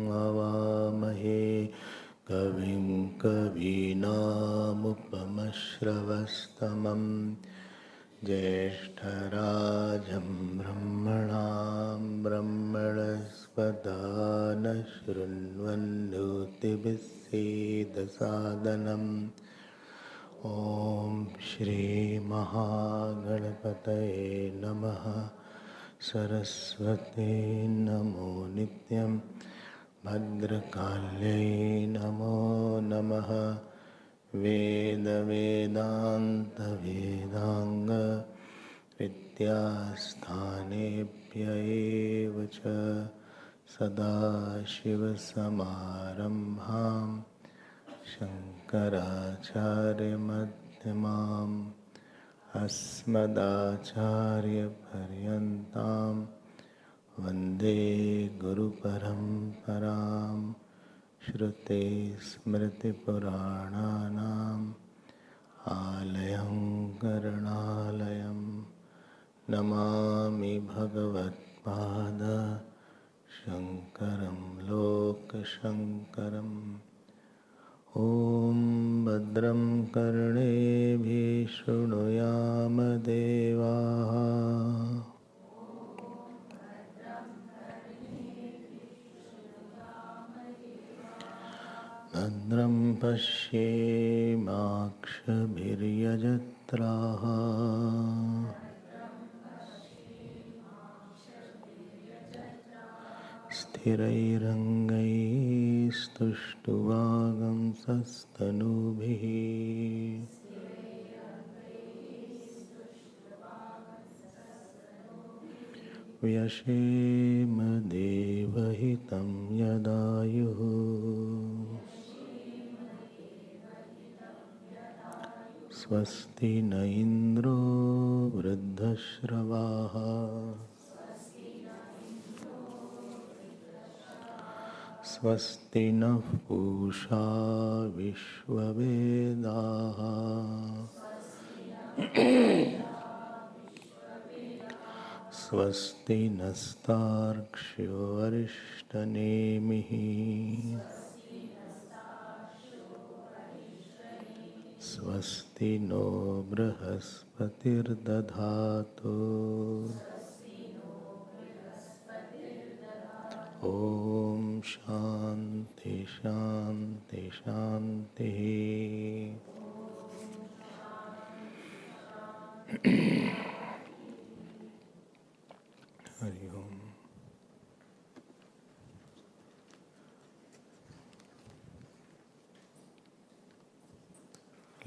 वावामहे कविं कवीनामुपमश्रवस्तमं ज्येष्ठराजं ब्रह्मणां ब्रह्मणस्पदा न शृण्वन्नोतिभिः सीदसादनम् ॐ श्री महागणपतये नमः। सरस्वती नमो नित्यं भद्रकाल्यै नमो नमः। वेद वेदांत वेदांग विद्यास्थानेभ्य एव च सदाशिवसमारम्भां शङ्कराचार्यमध्यमाम् अस्मदाचार्यपर्यन्तां वन्दे गुरुपरम्परां। श्रुते स्मृतिपुराणानाम् आलयं करुणालयं नमामि भगवत्पाद शङ्करं लोकशङ्करम्। ॐ भद्रं कर्णेभिः शृणुयाम देवाः भद्रं पश्येमाक्षभिर्यजत्राः स्थिरैरङ्गैस्तुष्टुवागंसस्तनूभिः व्यशेम देवहितं यदायुः स्वस्ति न इन्द्रो वृद्धश्रवाः स्वस्ति नः पूषा विश्ववेदाः स्वस्ति नस्तार्क्ष्यो अरिष्टनेमिः स्वस्ति नो बृहस्पतिर्दधातु ॐ शान्ति शान्ति शान्तिः। हरि ओम।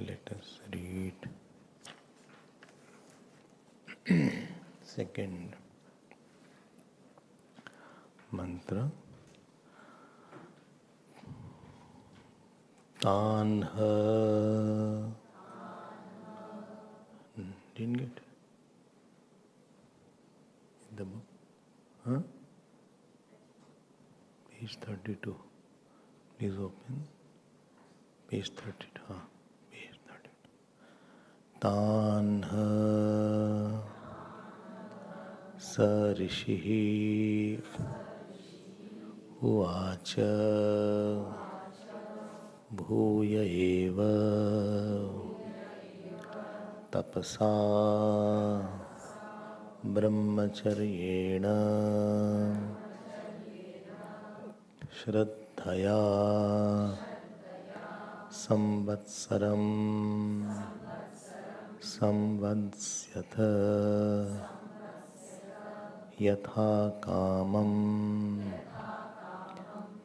Let us read second mantra. Tanha. Didn't get in the book? Huh? Page 32. Please open. Page 32. Huh? Page 32. Tanha Sarishihi Uvacha Bhuya eva Tapasa Brahmacharyena Shraddhaya Samvatsaram Samvadsyatha Yatha Kamam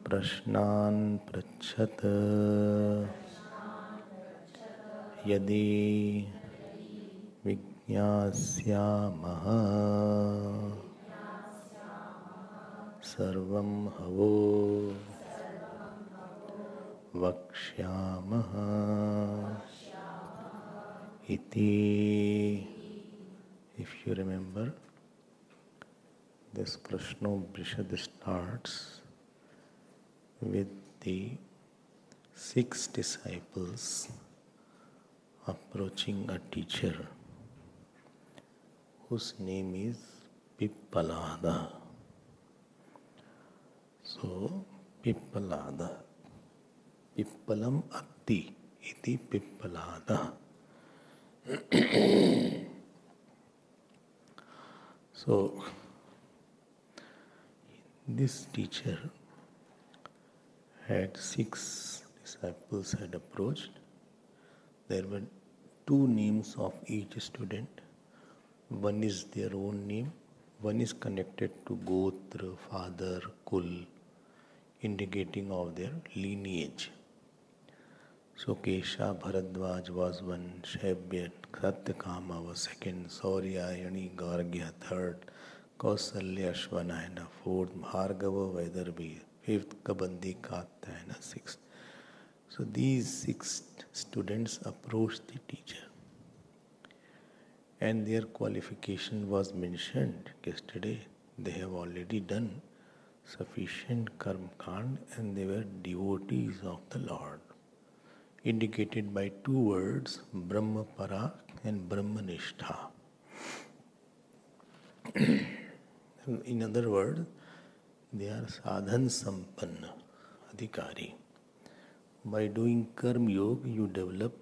Prashnan Pracchata Yadi Vijñāsyāmaha Sarvam Havo Vakshyāmaha Iti. If you remember, this Prashnopanishad starts with the 6 disciples approaching a teacher whose name is Pippalada. So, Pippalada. Pippalam atti iti Pippalada. So, this teacher had 6 disciples had approached. There were 2 names of each student. One is their own name, one is connected to Gotra, father, Kul, indicating of their lineage. So Kesha Bharadwaj was one, Shaibya Satyakama was second, Sauryayani Gargya third, Kausalya Ashwanayana fourth, Bhargava Vaidarbhi fifth, Kabandi Katyayana sixth. So these 6 students approached the teacher. And their qualification was mentioned yesterday. They have already done sufficient karma kand and they were devotees of the Lord. Indicated by 2 words, Brahmapara and Brahmanishtha. In other words, they are sadhan sampanna, adhikari. By doing karma yoga, you develop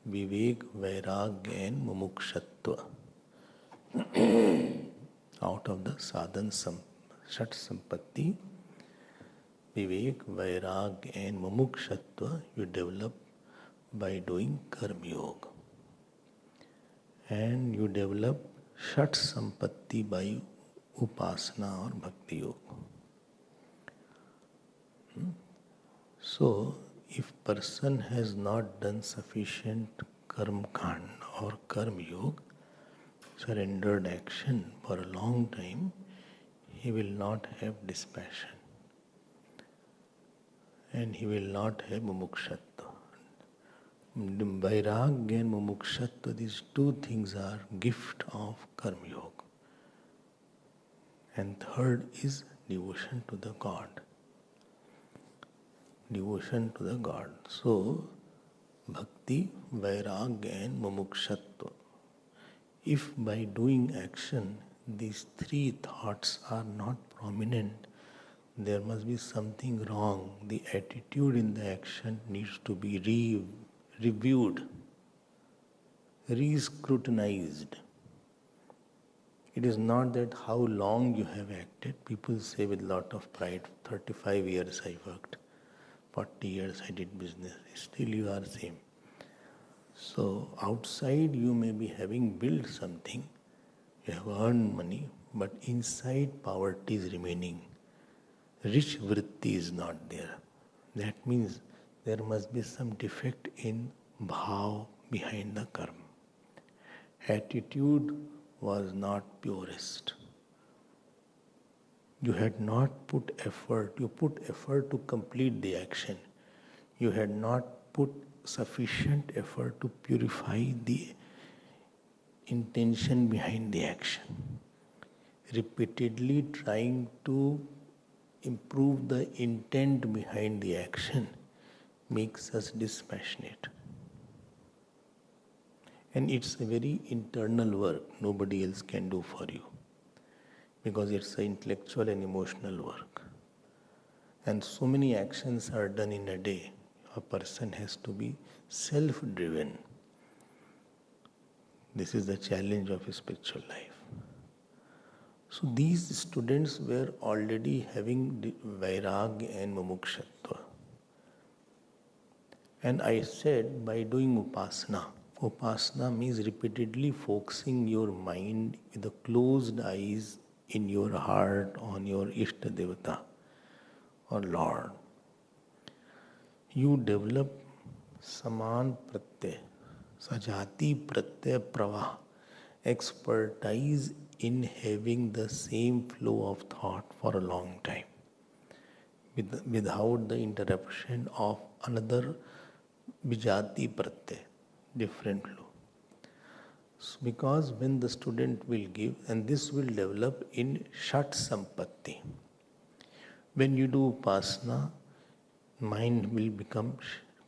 vivek, vairagya and mumukshatva. Out of the sadhan shat sampatti, vivek, vairagya and mumukshatva you develop by doing karma yoga. And you develop shat sampatti by upasana or bhakti yoga. So, if person has not done sufficient karma kand or karma yoga, surrendered action for a long time, he will not have dispassion. And he will not have mumukshatva. Vairagya and mumukshatva, these 2 things are gift of karma yoga. And third is devotion to the God. Devotion to the God. So, bhakti, vairagya and mumukshatva. If by doing action these 3 thoughts are not prominent, there must be something wrong. The attitude in the action needs to be reviewed, re-scrutinized. It is not that how long you have acted. People say with lot of pride, 35 years I worked, 40 years I did business. Still you are same. So outside you may be having built something, you have earned money, but inside poverty is remaining. Rich vritti is not there. That means there must be some defect in bhav behind the karma. Attitude was not purest. You had not put effort. You put effort to complete the action. You had not put sufficient effort to purify the intention behind the action. Repeatedly trying to improve the intent behind the action makes us dispassionate. And it's a very internal work, nobody else can do for you. Because it's an intellectual and emotional work. And so many actions are done in a day. A person has to be self-driven. This is the challenge of a spiritual life. So these students were already having vairagya and mumukshatva. And I said by doing upasana means repeatedly focusing your mind with the closed eyes in your heart on your Ishta Devata or Lord. You develop saman pratyay, sajati pratyay pravah, expertise in having the same flow of thought for a long time without the interruption of another vijati pratyay, different flow. So because when the student will give, and this will develop in Shat Sampatti. When you do upasana, mind will become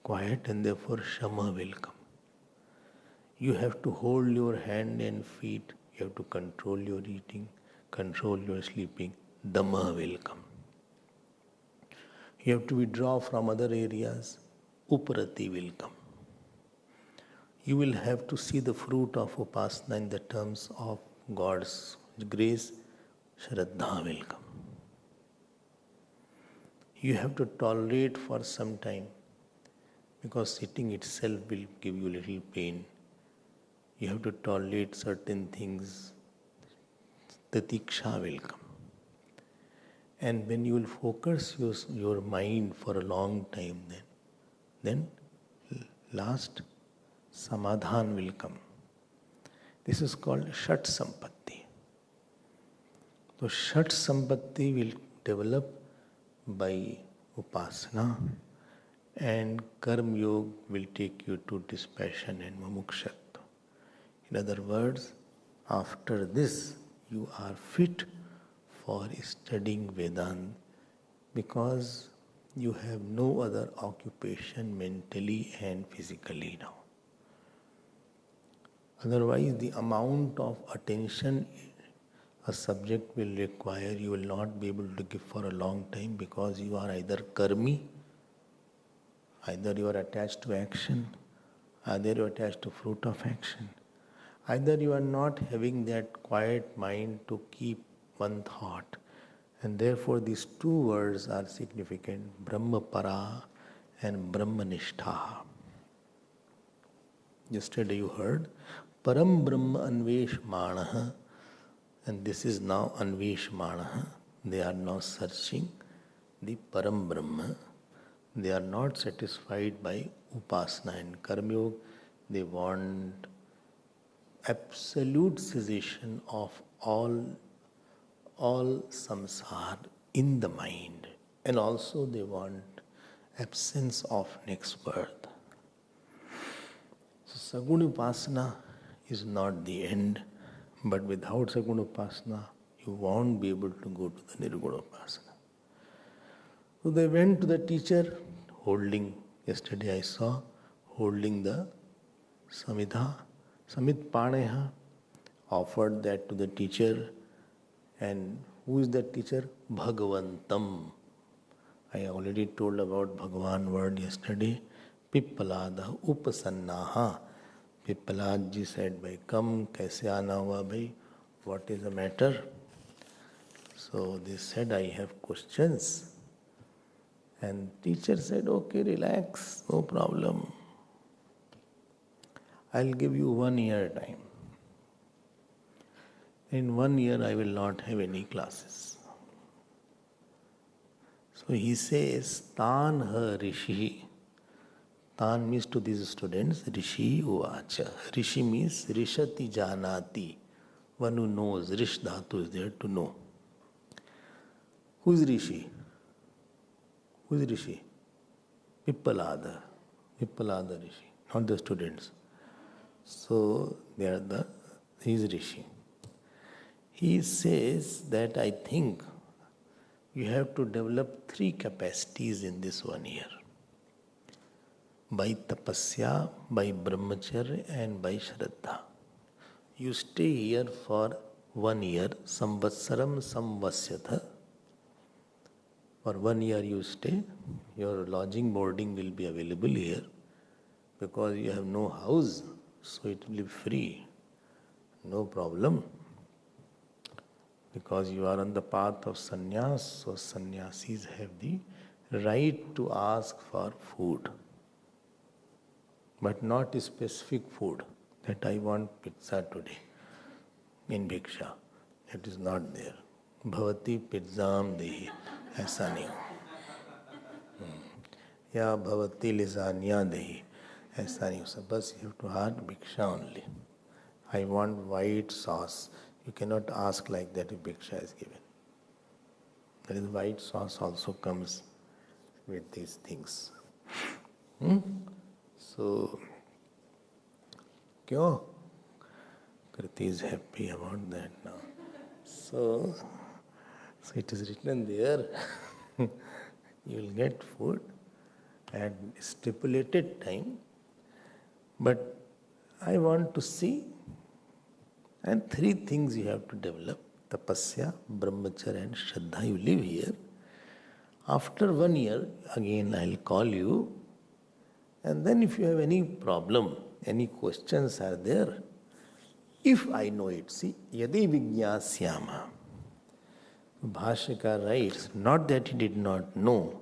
quiet and therefore Shama will come. You have to hold your hand and feet, you have to control your eating, control your sleeping, Dhamma will come. You have to withdraw from other areas. Uparati will come. You will have to see the fruit of upasana in the terms of God's grace. Shraddha will come. You have to tolerate for some time because sitting itself will give you little pain. You have to tolerate certain things. Tatiksha will come. And when you will focus your mind for a long time, then last samadhan will come. This is called Shat Sampatti. So Shat Sampatti will develop by upasana, and Karma Yoga will take you to dispassion and mumukshatva. In other words, after this you are fit for studying Vedanta because you have no other occupation mentally and physically now. Otherwise, the amount of attention a subject will require, you will not be able to give for a long time because you are either karmi, either you are attached to action, either you are attached to fruit of action, either you are not having that quiet mind to keep one thought. And therefore these two words are significant, Brahmapara and Brahmanishtha. Yesterday you heard Param Brahma Anveshmanaha, and this is now Anveshmanaha. They are now searching the Param Brahma. They are not satisfied by Upasana and Karma Yoga. They want absolute cessation of all samsara in the mind, and also they want absence of next birth. So Saguna Upasana is not the end, but without Saguna Upasana you won't be able to go to the Nirguna Upasana. So they went to the teacher holding, yesterday I saw, holding the Samita, Samit Paneha, offered that to the teacher. And who is that teacher? Bhagavantam. I already told about Bhagavan word yesterday. Pippalada Upasannaha. Pippalad ji said, "Bhai, come, kaise aana hua bhai? What is the matter?" So they said, "I have questions." And teacher said, "Okay, relax, no problem. I'll give you 1 year time. In 1 year, I will not have any classes." So he says, Tan ha rishi. Tan means to these students, Rishi uvacha. Rishi means Rishati janati. One who knows. Rish dhatu is there to know. Who is Rishi? Who is Rishi? Pippalada. Pippalada Rishi, not the students. So he is Rishi. He says that I think you have to develop 3 capacities in this 1 year. By tapasya, by brahmacharya and by shraddha. You stay here for 1 year, samvatsaram samvasyatha. For 1 year you stay, your lodging, boarding will be available here because you have no house, so it will be free, no problem. Because you are on the path of sannyas, so sannyasis have the right to ask for food. But not a specific food, that I want pizza today in Bhiksha. It is not there. Bhavati pizzam dehi. ऐसा नहीं हो या भवती लिजानिया देही ऐसा नहीं हो सकता बस you have to ask भिक्षा only. I want white sauce. You cannot ask like that if भिक्षा is given. That is, white sauce also comes with these things. So क्यों? Kriti is happy about that now. So it is written there, you will get food at stipulated time, but I want to see, and 3 things you have to develop, tapasya, brahmacharya and shraddha. You live here. After 1 year, again I'll call you, and then if you have any problem, any questions are there, if I know it, see, yadi vigyasyama. Bhashika writes, not that he did not know,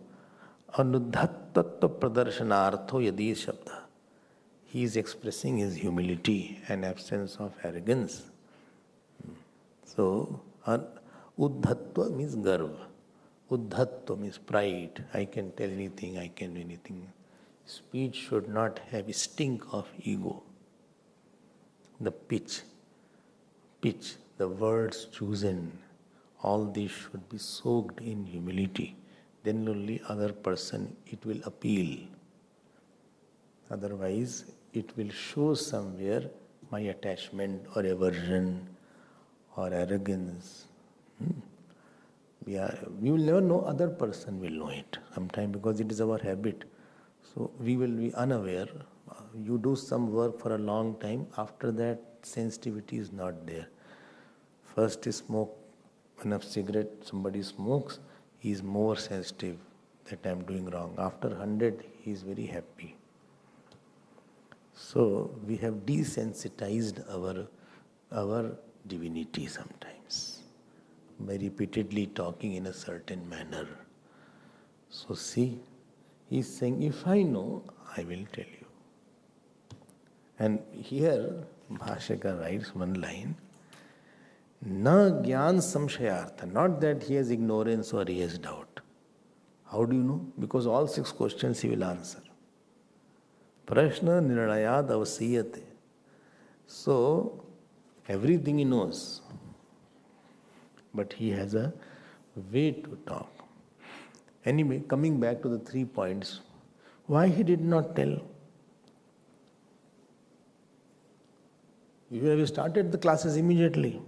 anuddhat tattva pradarshanartho yadi shabda. He is expressing his humility and absence of arrogance. So, uddhatva means garva. Uddhatva means pride. I can tell anything, I can do anything. Speech should not have a stink of ego. The pitch, the words chosen, all these should be soaked in humility. Then only other person it will appeal. Otherwise, it will show somewhere my attachment or aversion or arrogance. We will never know, other person will know it sometime because it is our habit. So we will be unaware. You do some work for a long time, after that sensitivity is not there. First is smoke, when a cigarette somebody smokes, he is more sensitive that I am doing wrong. After 100, he is very happy. So we have desensitized our divinity sometimes by repeatedly talking in a certain manner. So see, he is saying, if I know, I will tell you. And here, Bhashika writes one line, na gyan samshayartha, not that he has ignorance or he has doubt. How do you know? Because all 6 questions he will answer. Prashna nirnayad avasiyate. So, everything he knows. But he has a way to talk. Anyway, coming back to the 3 points, why he did not tell? You have started the classes immediately.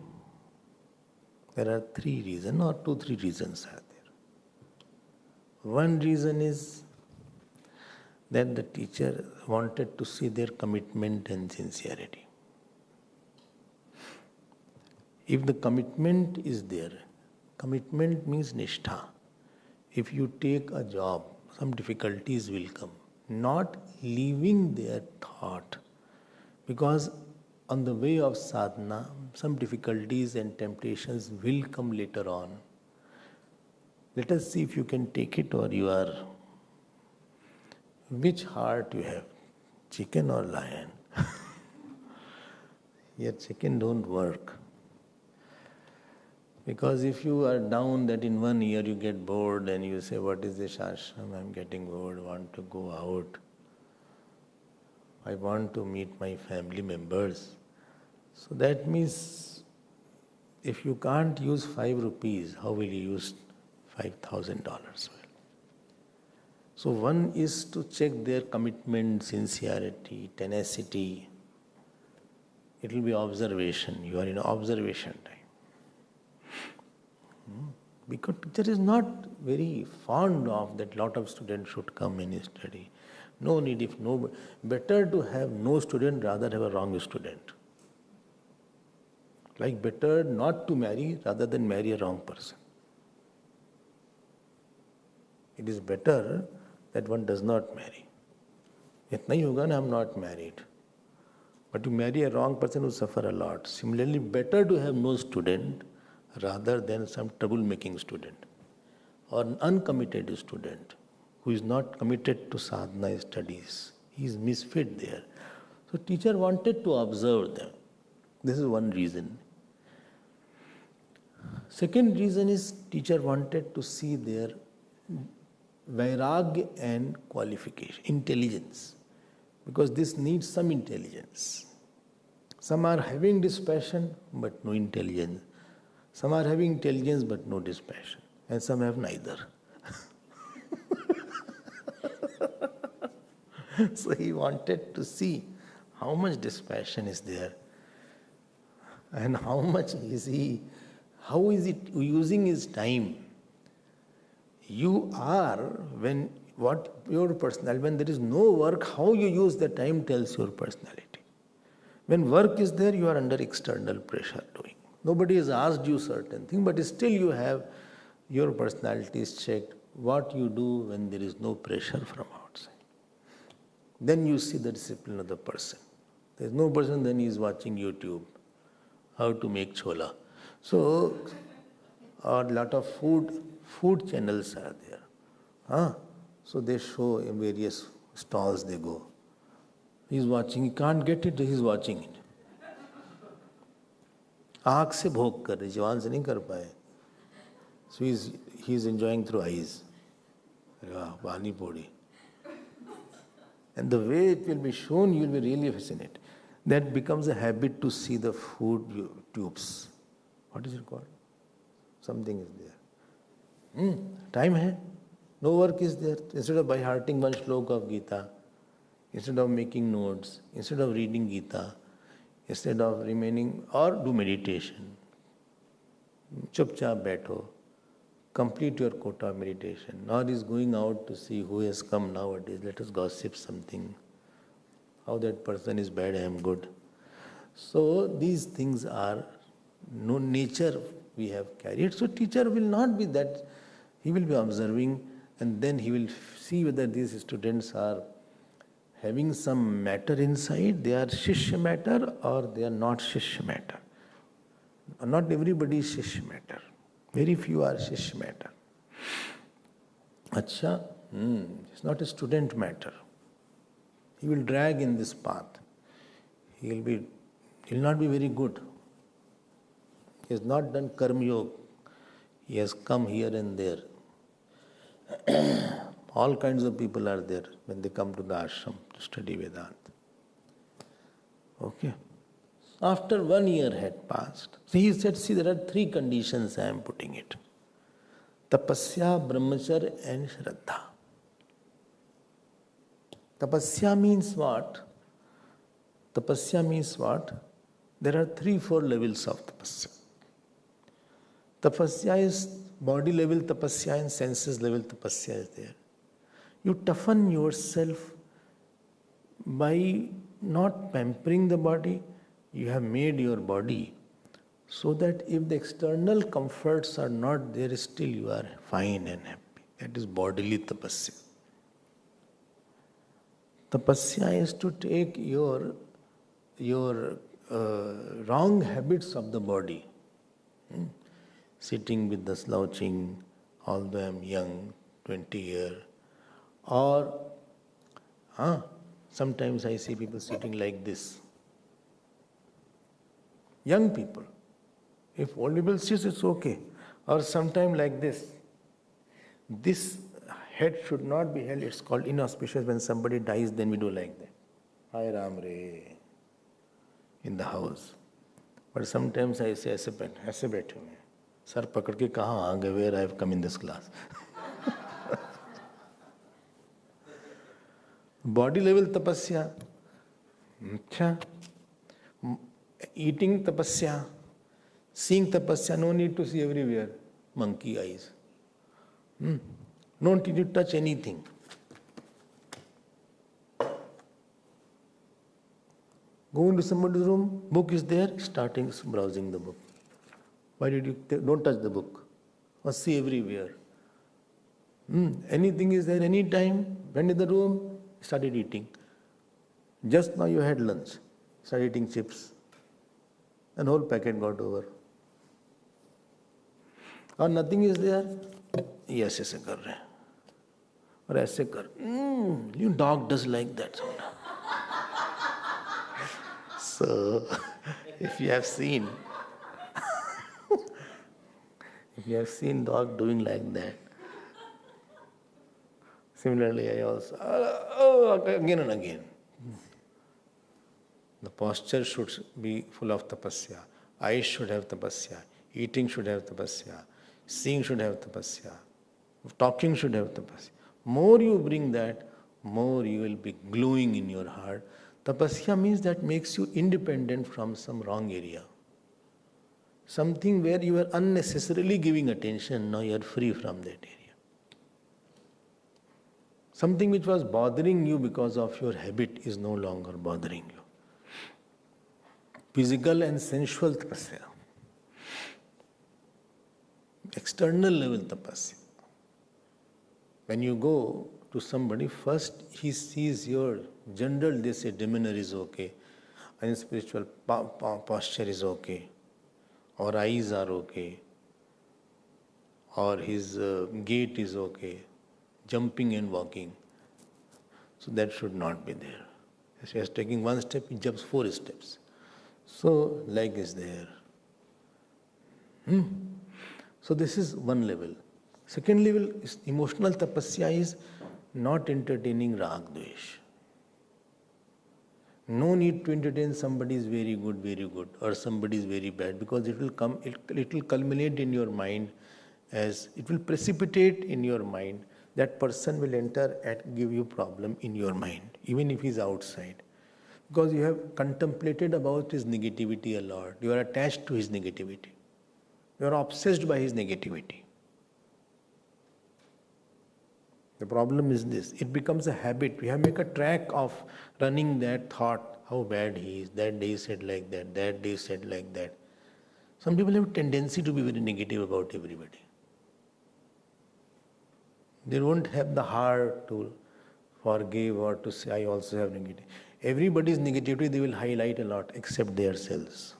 There are 3 reasons or 2-3 reasons are there. One reason is that the teacher wanted to see their commitment and sincerity. If the commitment is there, commitment means nishtha. If you take a job, some difficulties will come. Not leaving their thought. Because on the way of sadhana, some difficulties and temptations will come later on. Let us see if you can take it or you are. Which heart you have? Chicken or lion? Here chicken don't work. Because if you are down that in 1 year you get bored and you say, what is this ashram? I am getting bored, I want to go out. I want to meet my family members. So that means if you can't use 5 rupees, how will you use $5,000? Well, so one is to check their commitment, sincerity, tenacity. It will be observation. You are in observation time. Because teacher is not very fond of that lot of students should come and study. No need, if no, better to have no student rather have a wrong student. Like better not to marry rather than marry a wrong person. It is better that one does not marry. Itna hi hoga na, I am not married. But to marry a wrong person will suffer a lot. Similarly, better to have no student rather than some troublemaking student or an uncommitted student who is not committed to sadhana studies. He is misfit there. So teacher wanted to observe them. This is one reason. Second reason is teacher wanted to see their vairagya and qualification, intelligence. Because this needs some intelligence. Some are having dispassion but no intelligence. Some are having intelligence but no dispassion. And some have neither. So he wanted to see how much dispassion is there and how much is he, how is it using his time. You are, when what your personality, when there is no work, how you use the time tells your personality. When work is there, you are under external pressure doing. Nobody has asked you certain thing, but still you have your personality is checked. what you do when there is no pressure from outside. Then you see the discipline of the person. There is no person, then he is watching YouTube, how to make chola. So, a lot of food channels are there. So they show in various stalls they go. He is watching, he can't get it, he is watching it. आँख से भोग कर रहे, जवान से नहीं कर पाए. So he is enjoying through eyes. Pani podi. And the way it will be shown, you will be really fascinated. That becomes a habit to see the food tubes. What is it called? Something is there. Time hai. No work is there. Instead of by hearting one shloka of Gita, instead of making notes, instead of reading Gita, instead of remaining or do meditation, chupchap baitho, complete your quota of meditation. Nor is going out to see who has come nowadays. Let us gossip something. How that person is bad, I am good. So these things are no nature we have carried. So teacher will not be that. He will be observing and then he will see whether these students are having some matter inside. They are shishya matter or they are not shishya matter. Not everybody is shishya matter. Very few are shishya matter. Acha, it's not a student matter. He will drag in this path. He will not be very good. He has not done karma yoga. He has come here and there. All kinds of people are there when they come to the ashram to study Vedanta. Okay. After 1 year had passed, so he said, see, there are 3 conditions I am putting it. Tapasya, brahmacharya and shraddha. Tapasya means what? Tapasya means what? There are 3-4 levels of tapasya. Tapasya is body level tapasya and senses level tapasya is there. You toughen yourself by not pampering the body. You have made your body so that if the external comforts are not there, still you are fine and happy. That is bodily tapasya. Tapasya is to take your wrong habits of the body. Sitting with the slouching, although I am young, 20 years. Or sometimes I see people sitting like this. Young people. If old people sit, it's okay. Or sometimes like this. This head should not be held. It's called inauspicious. When somebody dies, then we do like that. Hi Ram Re. In the house. But sometimes I say, ऐसे बैठे हुए हैं. Sir पकड़ के कहाँ आ गए? Where I have come in this class. Body level tapasya. अच्छा. Eating tapasya. Seeing tapasya. No need to see everywhere. Monkey eyes. No need to touch anything. Go into somebody's room, book is there, starting browsing the book. Why did you don't touch the book? Or see everywhere. Anything is there, anytime, went in the room, started eating. Just now you had lunch, started eating chips. And whole packet got over. Or nothing is there, yes, ऐसे कर रहे हैं. और ऐसे कर. Your dog does like that sometimes. So, if you have seen dog doing like that, similarly I also, again and again. The posture should be full of tapasya. Eyes should have tapasya. Eating should have tapasya. Seeing should have tapasya. Talking should have tapasya. More you bring that, more you will be glowing in your heart. Tapasya means that makes you independent from some wrong area. Something where you are unnecessarily giving attention, now you are free from that area. Something which was bothering you because of your habit is no longer bothering you. Physical and sensual tapasya. External level tapasya. When you go to somebody, first he sees your general, they say demeanor is okay, and spiritual posture is okay, or eyes are okay, or his gait is okay, jumping and walking. So that should not be there. If he is taking one step, he jumps 4 steps. So leg is there. So this is one level. Second level is emotional tapasya is not entertaining rag dvesh. No need to entertain somebody is very good, or somebody is very bad, because it will come, it will culminate in your mind, as it will precipitate in your mind. That person will enter and give you problem in your mind, even if he is outside. Because you have contemplated about his negativity a lot. You are attached to his negativity. You are obsessed by his negativity. The problem is this, it becomes a habit. We have make a track of running that thought, how bad he is, that day he said like that day he said like that. Some people have a tendency to be very negative about everybody. They don't have the heart to forgive or to say, I also have negativity. Everybody's negativity they will highlight a lot, except themselves.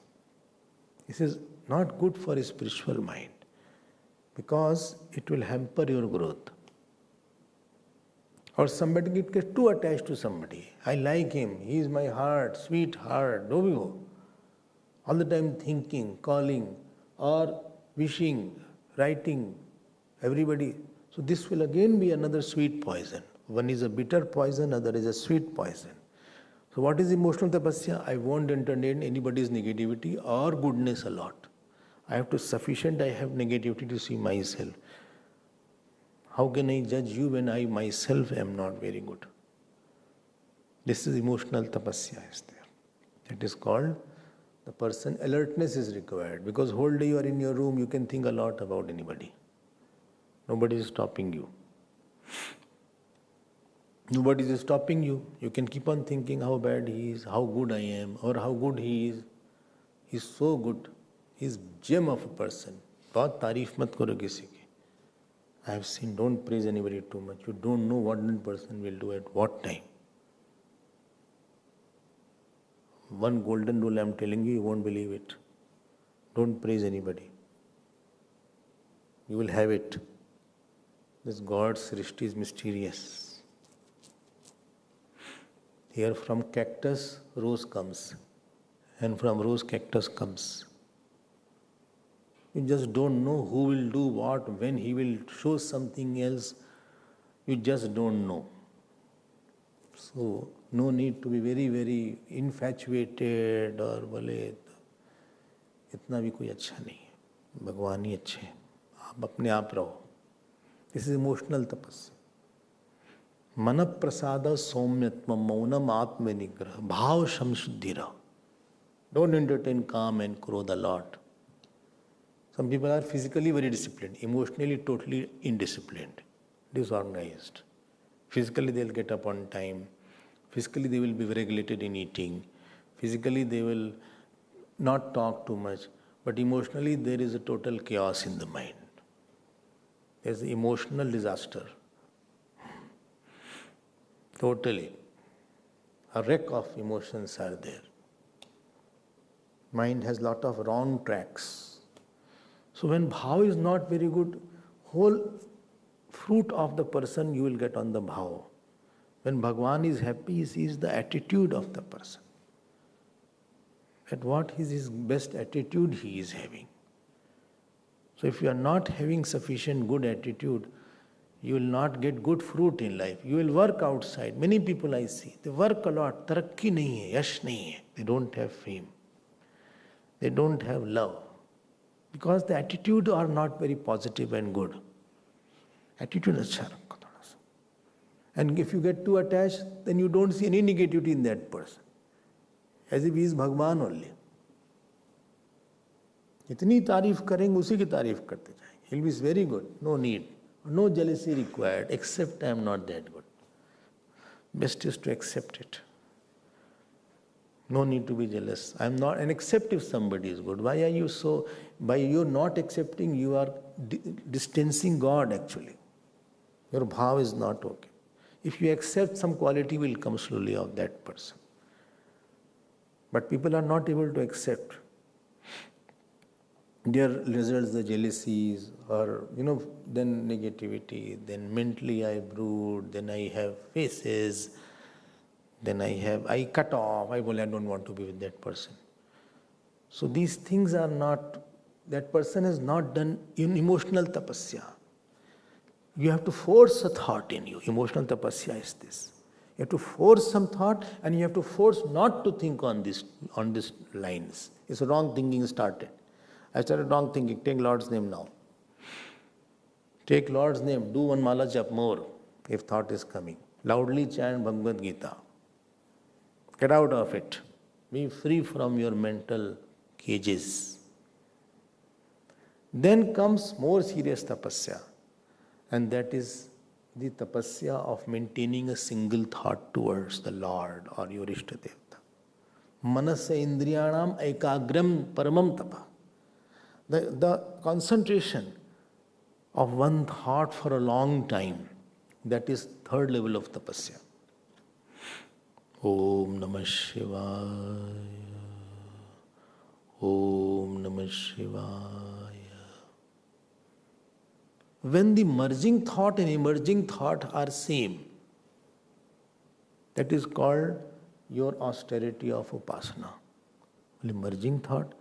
This is not good for a spiritual mind, because it will hamper your growth. Or somebody gets too attached to somebody. I like him, he is my heart, sweetheart, do we go? All the time thinking, calling, or wishing, writing, everybody. So this will again be another sweet poison. One is a bitter poison, other is a sweet poison. So what is emotional tapasya? I won't entertain anybody's negativity or goodness a lot. I have negativity to see myself. How can I judge you when I myself am not very good? This is emotional tapasya is there. That is called, the person alertness is required, because whole day you are in your room, you can think a lot about anybody. Nobody is stopping you. Nobody is stopping you. You can keep on thinking how bad he is, how good I am, or how good he is. He is so good. He is gem of a person. बहुत तारीफ मत करो किसी की. I have seen, don't praise anybody too much. You don't know what that person will do at what time. One golden rule I am telling you, you won't believe it. Don't praise anybody. You will have it. This God's srishti is mysterious. Here from cactus, rose comes. And from rose, cactus comes. You just don't know who will do what, when he will show something else. You just don't know. So, no need to be very, very infatuated or बोले इतना भी कोई अच्छा नहीं है. भगवान ही अच्छे हैं. आप अपने आप रहो. This is emotional tapasya. मन प्रसाद सौम्यत्म मौनम आत्म निग्रह भाव samshuddhira. Don't entertain calm and krodh a lot. Some people are physically very disciplined, emotionally totally indisciplined, disorganized. Physically they will get up on time. Physically they will be regulated in eating. Physically they will not talk too much. But emotionally there is a total chaos in the mind. There is emotional disaster. Totally. A wreck of emotions are there. Mind has lot of wrong tracks. So when bhav is not very good, whole fruit of the person you will get on the bhav. When Bhagwan is happy, he sees the attitude of the person. At what is his best attitude he is having. So if you are not having sufficient good attitude, you will not get good fruit in life. You will work outside. Many people I see, they work a lot. Tarakki nahi hai, yash nahi hai. They don't have fame. They don't have love. Because the attitude are not very positive and good. Attitude is achha rakho thoda sa. And if you get too attached, then you don't see any negativity in that person. As if he is Bhagwan only. Itni तारीफ करेंगे उसी की तारीफ करते जाएंगे. He'll be very good. No need. No jealousy required, except I am not that good. Best is to accept it. No need to be jealous. I am not, and accept if somebody is good. Why are you so, by you not accepting, you are distancing God actually. Your bhav is not okay. If you accept, some quality will come slowly of that person. But people are not able to accept their results, the jealousies, or then negativity, then mentally I brood, then I have faces, then I cut off, I don't want to be with that person. So these things are not, that person has not done in emotional tapasya. You have to force a thought in you. Emotional tapasya is this. You have to force some thought, and you have to force not to think on these lines. It's wrong thinking started. I started wrong thinking. Take Lord's name now. Take Lord's name. Do one mala jap more if thought is coming. Loudly chant Bhagavad Gita. Get out of it. Be free from your mental cages. Then comes more serious tapasya. And that is the tapasya of maintaining a single thought towards the Lord or your Ishtadevta. Manasa indriyanam ekagram paramam tapa. The concentration of one thought for a long time, that is third level of tapasya. Om Namah Shivaya. Om Namah Shivaya. When the merging thought and emerging thought are same, that is called your austerity of upasana. Merging thought,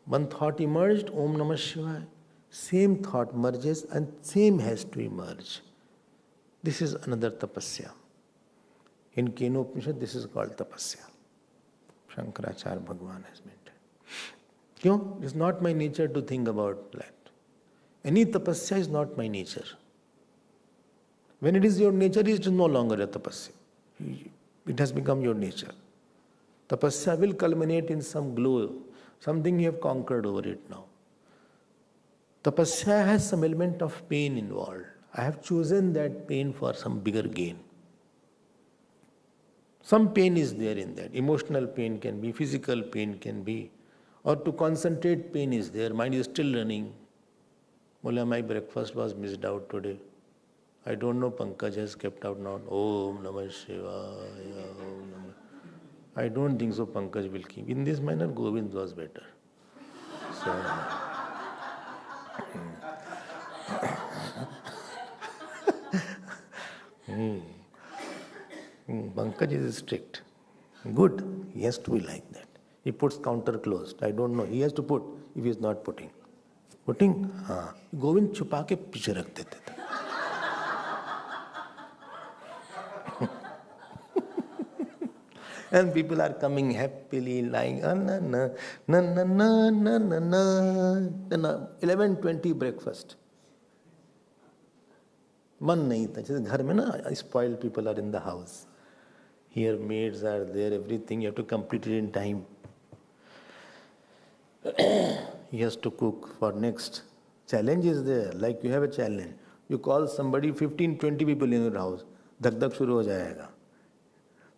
one thought emerged, Om Namah Shivaya, same thought merges and same has to emerge. This is another tapasya. In Kenopanishad, this is called tapasya. Shankaracharya Bhagavan has maintained. It's not my nature to think about that. Any tapasya is not my nature. When it is your nature, it is no longer a tapasya. It has become your nature. Tapasya will culminate in some glow, something you have conquered over it now. Tapasya has some element of pain involved. I have chosen that pain for some bigger gain. Some pain is there in that. Emotional pain can be, physical pain can be, or to concentrate pain is there. Mind is still running. Mullah, my breakfast was missed out today. I don't know, Pankaj has kept out now. Om Namah Shivaya. Om Namah. I don't think so Pankaj will keep. In this manner, Govind was better. So, Pankaj is strict. Good. He has to be like that. He puts counter closed. I don't know. He has to put if he is not putting. Putting? हाँ. गोविंद छुपा के पीछे रख देते थे. And people are coming happily, lying. Na na na na na na na na. Then 11:20 breakfast. मन नहीं था. जैसे घर में ना spoiled people are in the house. Here maids are there, everything. You have to complete it in time. He has to cook for next. Challenge is there. Like you have a challenge. You call somebody, 15-20 people in your house. Dak dak shuru ho jayega.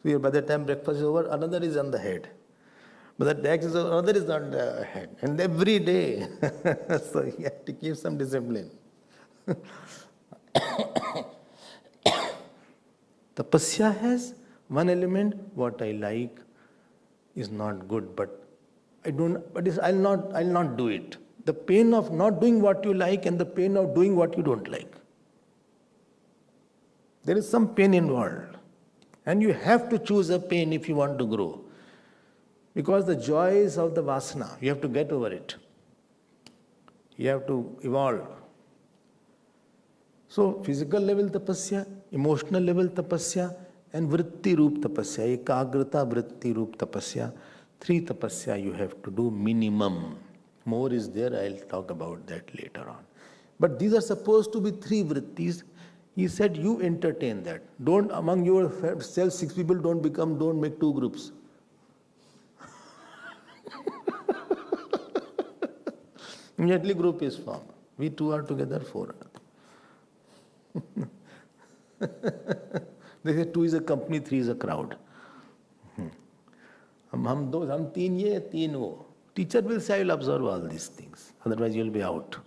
So by the time breakfast is over, another is on the head. By the tax is over, another is on the head. And every day. So you have to keep some discipline. Tapasya has one element, what I like is not good, but I'll not do it. The pain of not doing what you like and the pain of doing what you don't like. There is some pain involved. And you have to choose a pain if you want to grow. Because the joys of the vasana, you have to get over it. You have to evolve. So, physical level tapasya, emotional level tapasya, and vritti roop tapasya, ekagrata vritti roop tapasya. 3 tapasya you have to do minimum. More is there, I'll talk about that later on. But these are supposed to be 3 vrittis. He said, you entertain that. Don't, among yourself, 6 people don't make 2 groups. Immediately group is formed. We 2 are together, 4 are. They say 2 is a company, 3 is a crowd. हम 3 ये 3 वो. Teacher will say, I will observe all these things. Otherwise you will be out.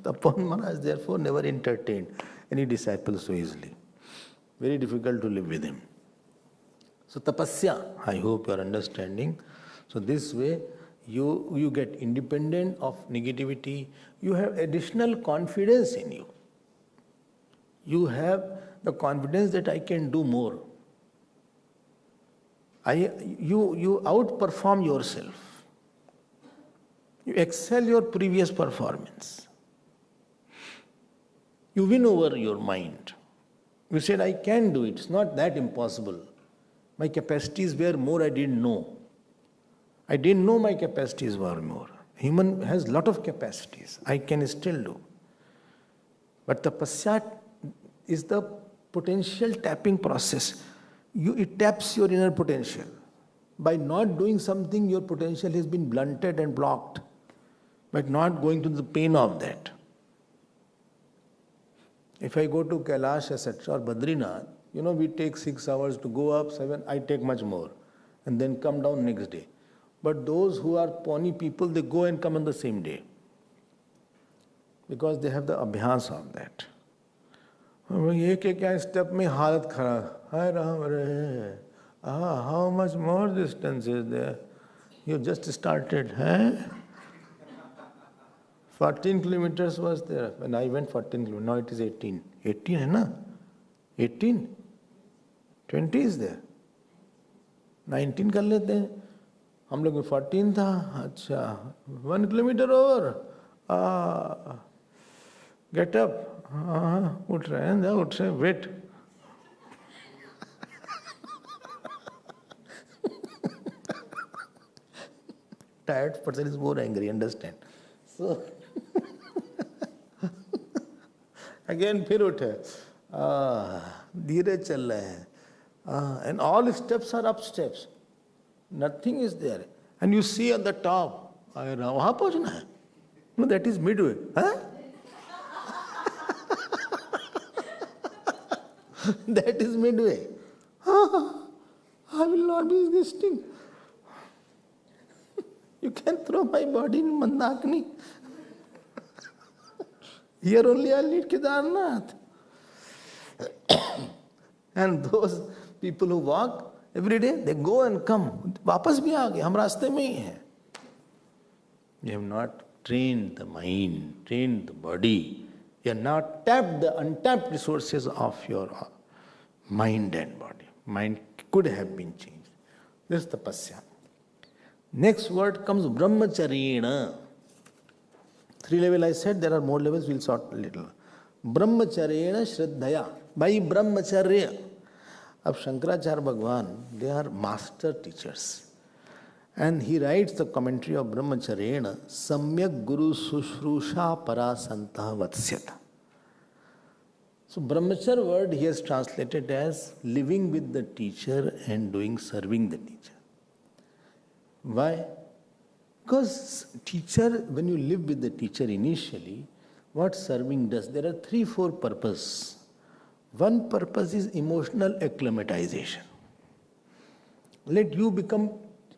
Tapan Maharaj therefore never entertained any disciple so easily. Very difficult to live with him. So tapasya, I hope you are understanding. So this way you get independent of negativity. You have additional confidence in you. You have the confidence that I can do more. You outperform yourself. You excel your previous performance. You win over your mind. You said, I can do it. It's not that impossible. My capacities were more I didn't know. I didn't know my capacities were more. Human has lot of capacities. I can still do. But tapasya is the potential tapping process. It taps your inner potential. By not doing something, your potential has been blunted and blocked. By not going through the pain of that. If I go to Kailash, etc., or Badrinath, we take 6 hours to go up, 7, I take much more. And then come down next day. But those who are pony people, they go and come on the same day. Because they have the abhyas of that. एक step में हालत खराब. Hi Ram, how much more distance is there? You just started, huh? 14 kilometers was there. When I went 14 kilometers, now it is 18. 18 है ना? 18? 20 is there. 19 कर लेते हैं. हम लोग में 14 था. अच्छा, 1 kilometer over. Get up. उठ रहे हैं, उठ रहे हैं, wait. Tired person is more angry, understand? So, again फिर उठे. धीरे चल रहे हैं. And all steps are up steps. Nothing is there. And you see at the top, वहाँ पहुँचना है. No, that is midway. Huh? That is midway. I will not be existing. You can throw my body in Mandakini. Here only I'll need Kedarnath. And those people who walk every day, they go and come. वापस भी आ गए, हम रास्ते में ही हैं. You have not trained the mind, trained the body. You have not tapped the untapped resources of your mind and body. Mind could have been changed. This is tapasya. Next word comes brahmacharyena. 3 levels I said, there are more levels, we'll sort a little. Brahmacharyena shraddhaya. By brahmacharya. Of Shankaracharya Bhagwan, they are master teachers. And he writes the commentary of brahmacharyena, samyak guru sushrusha parasantah vatsyata. So brahmachar word he has translated as living with the teacher and serving the teacher. Why? Because teacher, when you live with the teacher initially, what serving does? There are 3-4 purposes. One purpose is emotional acclimatization. Let you become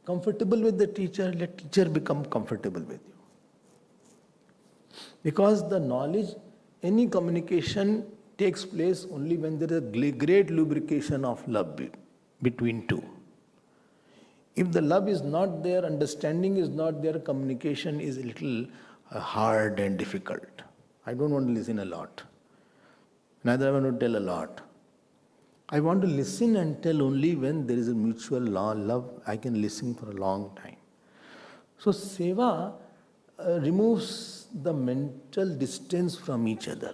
comfortable with the teacher, let teacher become comfortable with you. Because the knowledge, any communication takes place only when there is a great lubrication of love between two. If the love is not there, understanding is not there, communication is a little hard and difficult. I don't want to listen a lot. Neither I want to tell a lot. I want to listen and tell only when there is a mutual love. I can listen for a long time. So seva removes the mental distance from each other.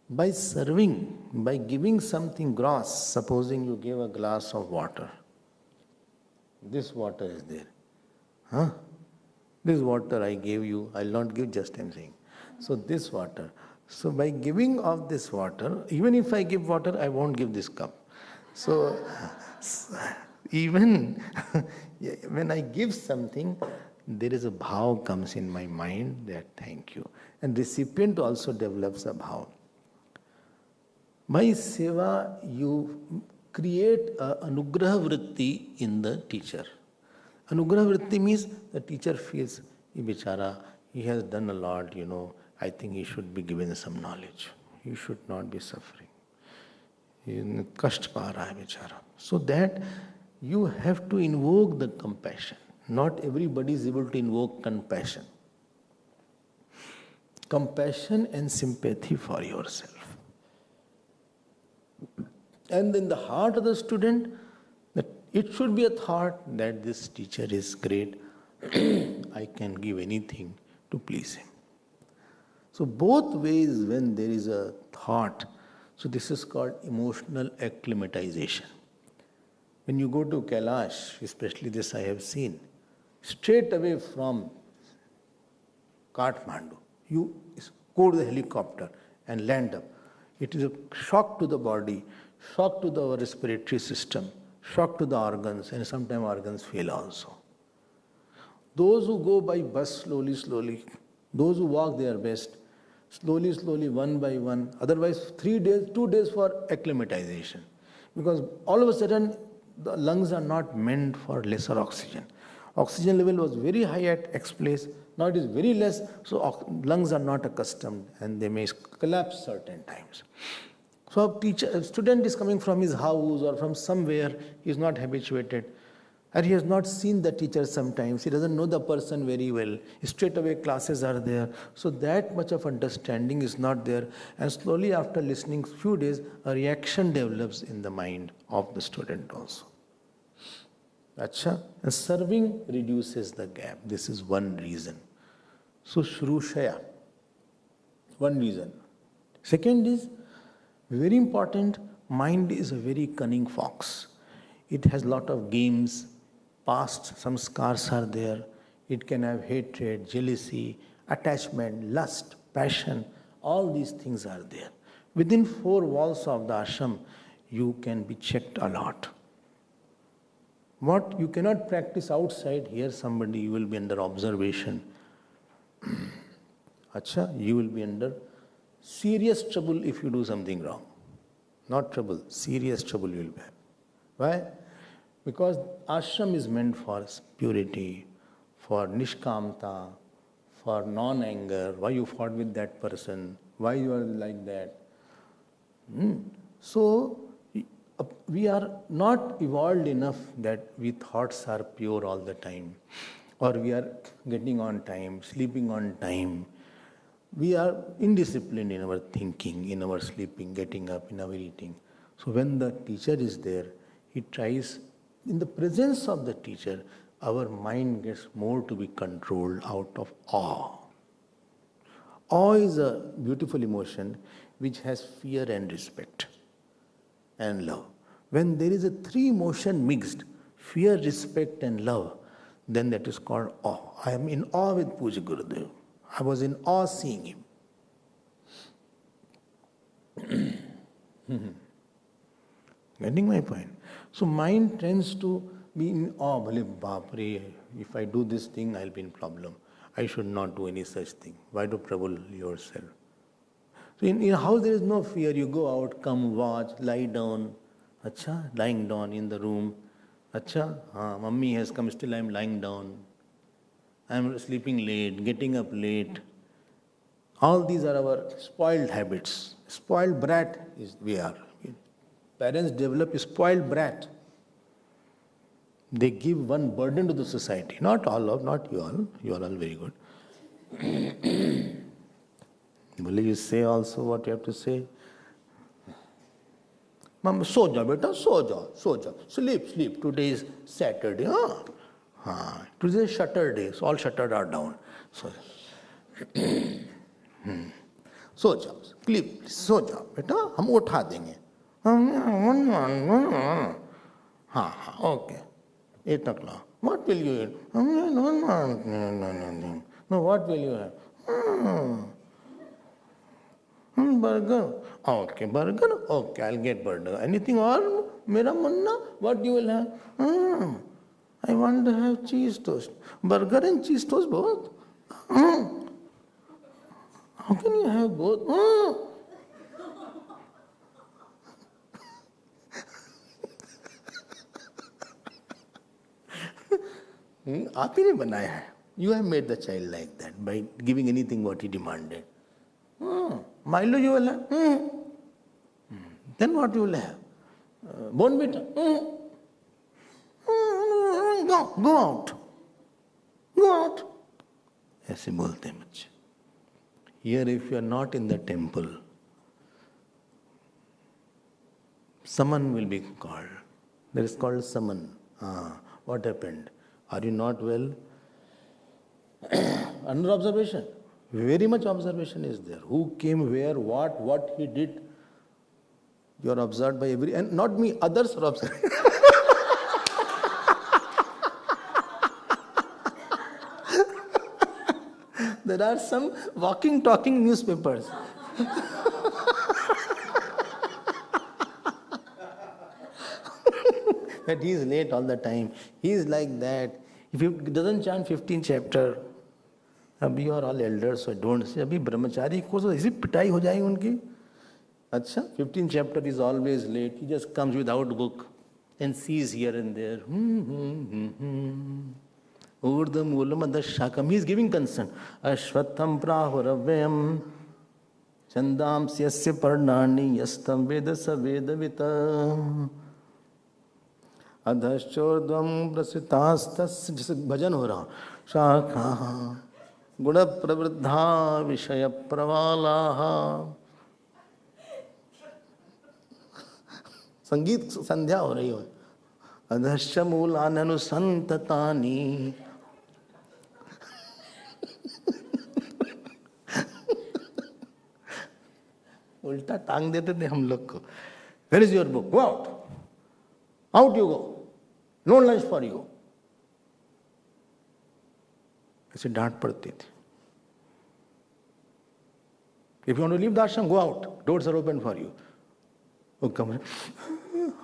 By serving, by giving something gross, supposing you gave a glass of water. This water is there. Huh? This water I gave you, I will not give, just I am saying. So this water. So by giving of this water, even if I give water, I won't give this cup. So even when I give something, there is a bhav comes in my mind that thank you. And recipient also develops a bhav. By seva, you create a anugraha vritti in the teacher. Anugraha vritti means the teacher feels, he bichara, he has done a lot, I think he should be given some knowledge. He should not be suffering. कष्ट पा रहा है बेचारा. So that you have to invoke the compassion. Not everybody is able to invoke compassion. Compassion and sympathy for yourself. And in the heart of the student, that it should be a thought that this teacher is great. I can give anything to please him. So both ways when there is a thought, so this is called emotional acclimatization. When you go to Kailash, especially this I have seen, straight away from Kathmandu, you go to the helicopter and land up. It is a shock to the body, shock to the respiratory system, shock to the organs, and sometimes organs fail also. Those who go by bus slowly, those who walk their best, slowly, one by one. Otherwise, 3 days, 2 days for acclimatization. Because all of a sudden, the lungs are not meant for lesser oxygen. Oxygen level was very high at X place. Now it is very less, so lungs are not accustomed and they may collapse certain times. So a student is coming from his house or from somewhere, he is not habituated. And he has not seen the teacher sometimes. He doesn't know the person very well. Straight away classes are there. So that much of understanding is not there. And slowly after listening few days, a reaction develops in the mind of the student also. Acha? And serving reduces the gap. This is one reason. So Shrushaya. One reason. Second is, very important, mind is a very cunning fox. It has lot of games. Past, some scars are there. It can have hatred, jealousy, attachment, lust, passion. All these things are there. Within 4 walls of the ashram, you can be checked a lot. What you cannot practice outside, here somebody, you will be under observation. Acha, you will be under serious trouble if you do something wrong. Not trouble, serious trouble you will have. Why? Because ashram is meant for purity, for nishkamta, for non-anger, why you fought with that person, why you are like that. So, we are not evolved enough that we thoughts are pure all the time, or we are getting on time, sleeping on time. We are indisciplined in our thinking, in our sleeping, getting up, in our eating. So when the teacher is there, he tries, in the presence of the teacher, our mind gets more to be controlled out of awe. Awe is a beautiful emotion which has fear and respect and love. When there is a 3 emotion mixed, fear, respect and love, then that is called awe. I am in awe with Puja Gurudev. I was in awe seeing him. Getting my point? So mind tends to be in awe. If I do this thing, I'll be in problem. I should not do any such thing. Why do trouble yourself? So in a house there is no fear. You go out, come, watch, lie down. Acha, lying down in the room. Acha, mummy has come, still I am lying down. I am sleeping late, getting up late. All these are our spoiled habits. Spoiled brat is we are. Parents develop a spoiled brat. They give one burden to the society. Not all of, not you all. You are all very good. Will you say also what you have to say? Mama, so ja beta, so ja. Sleep. Today is Saturday. Today is shutter day. So all shutters are down. So, सो जाओ, sleep, सो जाओ बेटा, हम उठा देंगे. हाँ, okay. 8 o'clock. What will you eat? No, what will you have? Burger. Okay, burger. Okay, I'll get burger. Anything or? Mera munna, what you will have? I want to have cheese toast. Burger and cheese toast both? How can you have both? आप ही ने बनाया है. You have made the child like that. by giving anything what he demanded. Milo you will have. Then what you will have? Bonvita. Go out. Go out. ऐसे बोलते हैं बच्चे. Here if you are not in the temple, summon will be called. That is called summon. What happened? Are you not well? Under observation. Very much observation is there. Who came, where, what he did. You are observed by and not me, others are observed. There are some walking, talking newspapers. That he is late all the time. He is like that. If he doesn't chant 15th chapter, अभी you are all elders, so don't say, अभी ब्रह्मचारी को तो ऐसी पिटाई हो जाएगी उनकी. अच्छा, 15th chapter is always late. He just comes without book and sees here and there. Urdham ulam adashakam. He is giving consent. Ashvatham prahuravyam chandam syasya parnani yastam vedasa vedavita adhashchodvam prasitastas. जैसे भजन हो रहा शाखा गुण प्रवृद्धा विषय प्रवालाः. संगीत संध्या हो रही हो. अधश्च मूलान्यनुसंततानि. उल्टा टांग देते थे हम लोग को. Where is your book? Go out. Out you go. No lunch for you. ऐसे डांट पड़ती थी. If you want to leave the ashram, go out. Doors are open for you. Oh, come on.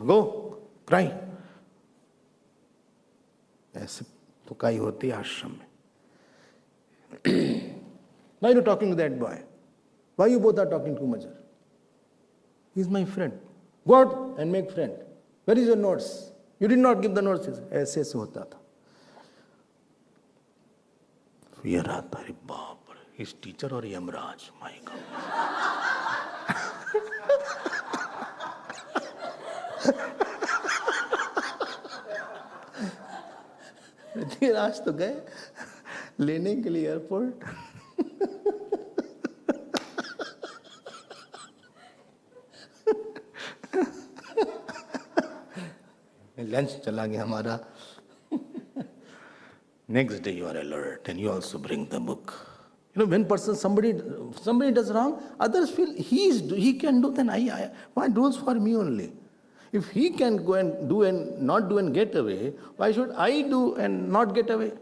Go. Cry. ऐसे पुकाई होती है आश्रम में. Why are you talking to that boy? Why you both are talking too much? He is my friend. Go out and make friend. Where is your notes? You did not give the notes. ऐसे ऐसे होता था. Fear आता है. बाप रे. His teacher or Yamraj. My God. आज तो गए लेने के लिए एयरपोर्ट. लंच चला गया हमारा. Next day you are alert and you also bring the book. You know, when somebody does wrong, others feel he can do, then why does for me only? If he can go and do and not do and get away, why should I do and not get away?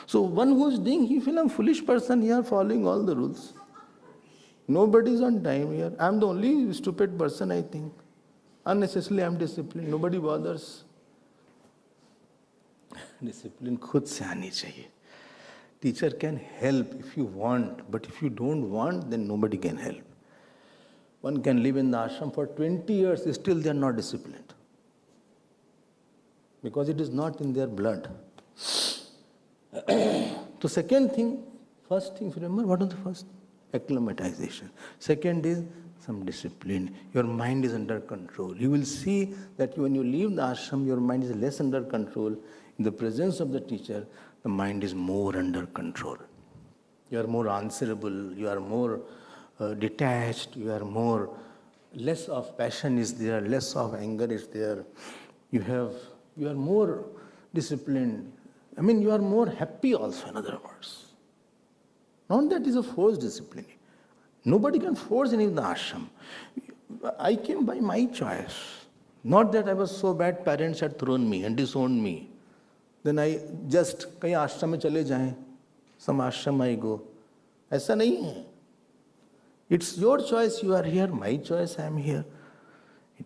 So one who is doing, he feel I'm a foolish person here following all the rules. Nobody is on time here. I'm the only stupid person, I think. Unnecessarily I'm disciplined. Nobody bothers. Discipline खुद से आनी चाहिए. Teacher can help if you want, but if you don't want, then nobody can help. One can live in the ashram for 20 years, still they are not disciplined. Because it is not in their blood. So second thing, first thing, if you remember, what was the first? Acclimatization. Second is some discipline. Your mind is under control. You will see that when you leave the ashram, your mind is less under control. In the presence of the teacher, the mind is more under control. You are more answerable, you are more detached, you are more, less of passion is there, less of anger is there. You are more disciplined. I mean, you are more happy also, in other words. Not that is a forced discipline. Nobody can force any in the ashram. I came by my choice. Not that I was so bad, parents had thrown me and disowned me. Then I just, कहीं आश्रम में चले जाएं, some ashram I go. ऐसा नहीं है. It's your choice, you are here. My choice, I am here.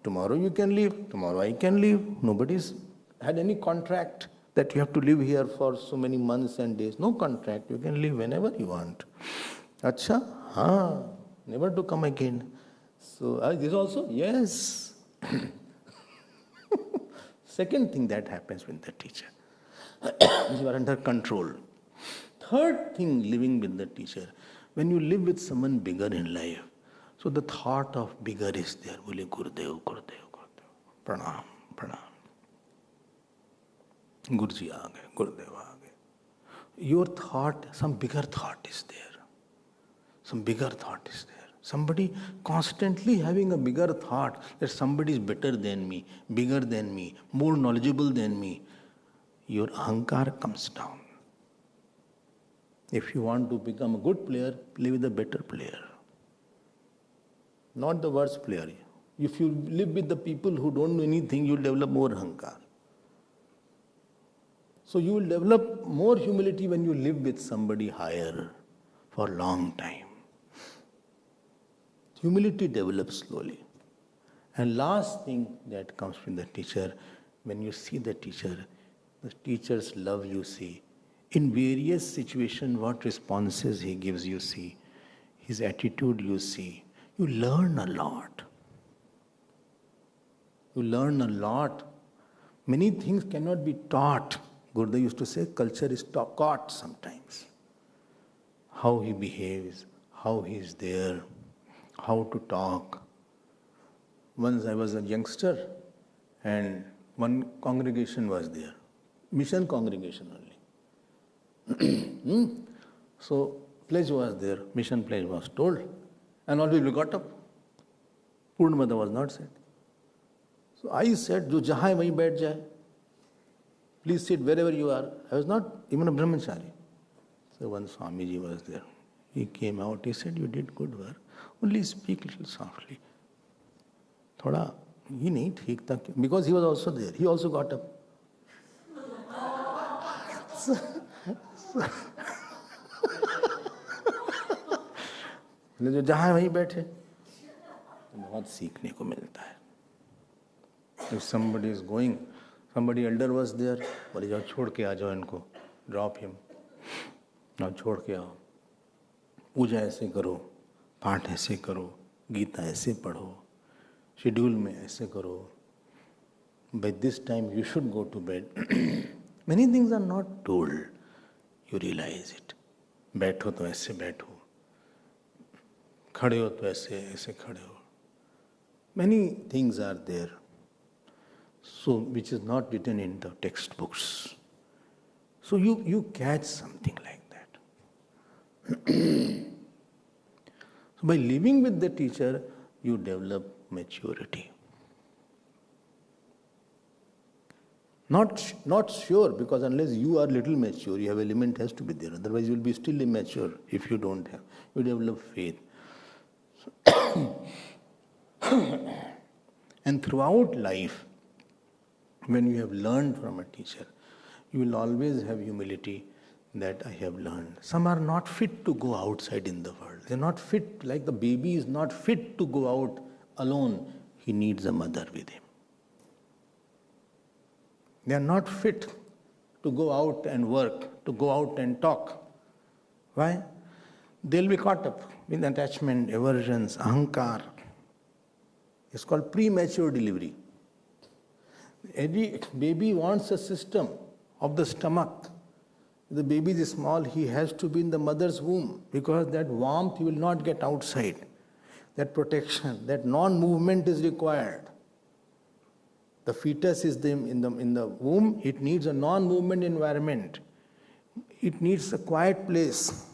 Tomorrow you can leave. Tomorrow I can leave. Nobody's had any contract that you have to live here for so many months and days. No contract. You can leave whenever you want. Acha? Never to come again. So, this also? Yes. Second thing that happens with the teacher. You are under control. Third thing, living with the teacher. When you live with someone bigger in life, so the thought of bigger is there. Bole Gurudev, Gurudev, Gurudev. Pranam, Pranam. Guruji aa gaye, Gurudev aa gaye. Your thought, some bigger thought is there. Some bigger thought is there. Somebody constantly having a bigger thought that somebody is better than me, bigger than me, more knowledgeable than me. Your ahankar comes down. If you want to become a good player, play with a better player. Not the worst player. If you live with the people who don't know anything, you'll develop more ahankar. So you will develop more humility when you live with somebody higher for a long time. Humility develops slowly. And last thing that comes from the teacher, when you see the teacher's love you see. In various situations, what responses he gives you see. His attitude you see. You learn a lot. You learn a lot. Many things cannot be taught. Gurudev used to say, culture is caught sometimes. How he behaves, how he is there, how to talk. Once I was a youngster and one congregation was there, mission congregation only. So pledge was there, mission pledge was told, and all people got up. Purnamada was not said. So I said, Jo jahan hai wahi baith jaye. Please sit wherever you are. I was not even a brahmachari. So one Swamiji was there. He came out, he said, you did good work. Only speak little softly. Thoda, he nahi theek tha. Because he was also there. He also got up. जो जहाँ वहीं बैठे बहुत सीखने को मिलता है. If somebody is going, somebody elder was there, बोले जाओ छोड़ के आ जाओ इनको, drop him. now छोड़ के आओ. पूजा ऐसे करो, पाठ ऐसे करो, गीता ऐसे पढ़ो, शेड्यूल में ऐसे करो. By this time you should go to bed. Many things are not told. You realize it. बैठो तो ऐसे बैठो, खड़े हो तो ऐसे ऐसे खड़े हो. Many things are there. So which is not written in the textbooks. So you catch something like that. So by living with the teacher, you develop maturity. Not sure, because unless you are little mature, your element has to be there. Otherwise, you will be still immature if you don't have. You develop faith. And throughout life, when you have learned from a teacher, you will always have humility that I have learned. Some are not fit to go outside in the world. They are not fit, like the baby is not fit to go out alone. He needs a mother with him. They are not fit to go out and work, to go out and talk. Why? They'll be caught up with attachment, aversions, ahankar. It's called premature delivery. Every baby wants a system of the stomach. The baby is small, he has to be in the mother's womb, because that warmth he will not get outside. That protection, that non-movement is required. The fetus is in the womb, it needs a non-movement environment. It needs a quiet place.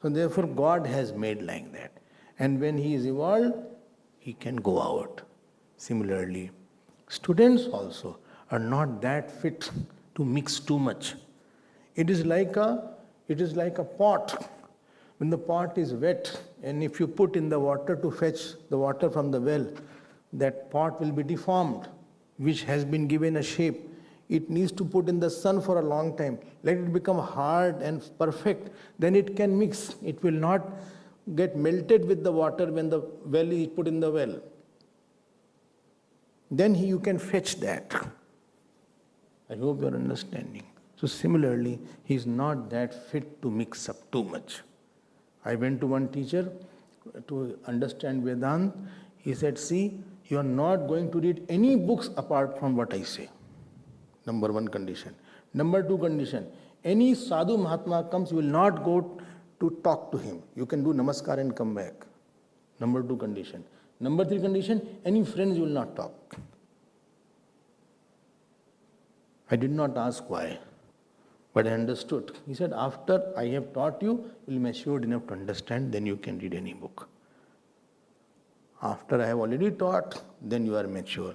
So therefore God has made like that. And when he is evolved, he can go out. Similarly, students also are not that fit to mix too much. It is like a pot. When the pot is wet, and if you put in the water to fetch the water from the well, that pot will be deformed, which has been given a shape. It needs to put in the sun for a long time. Let it become hard and perfect. Then it can mix. It will not get melted with the water when the well is put in the well. Then you can fetch that. I hope you are understanding. So similarly, he is not that fit to mix up too much. I went to one teacher to understand Vedanta. He said, see, you are not going to read any books apart from what I say. Number one condition. Number two condition, Any sadhu Mahatma comes, you will not go to talk to him. You can do namaskar and come back. Number 2 condition. Number 3 condition, any friends you will not talk. I did not ask why, but I understood. He said, after I have taught you, you will be matured enough to understand, then you can read any book. After I have already taught, then you are mature.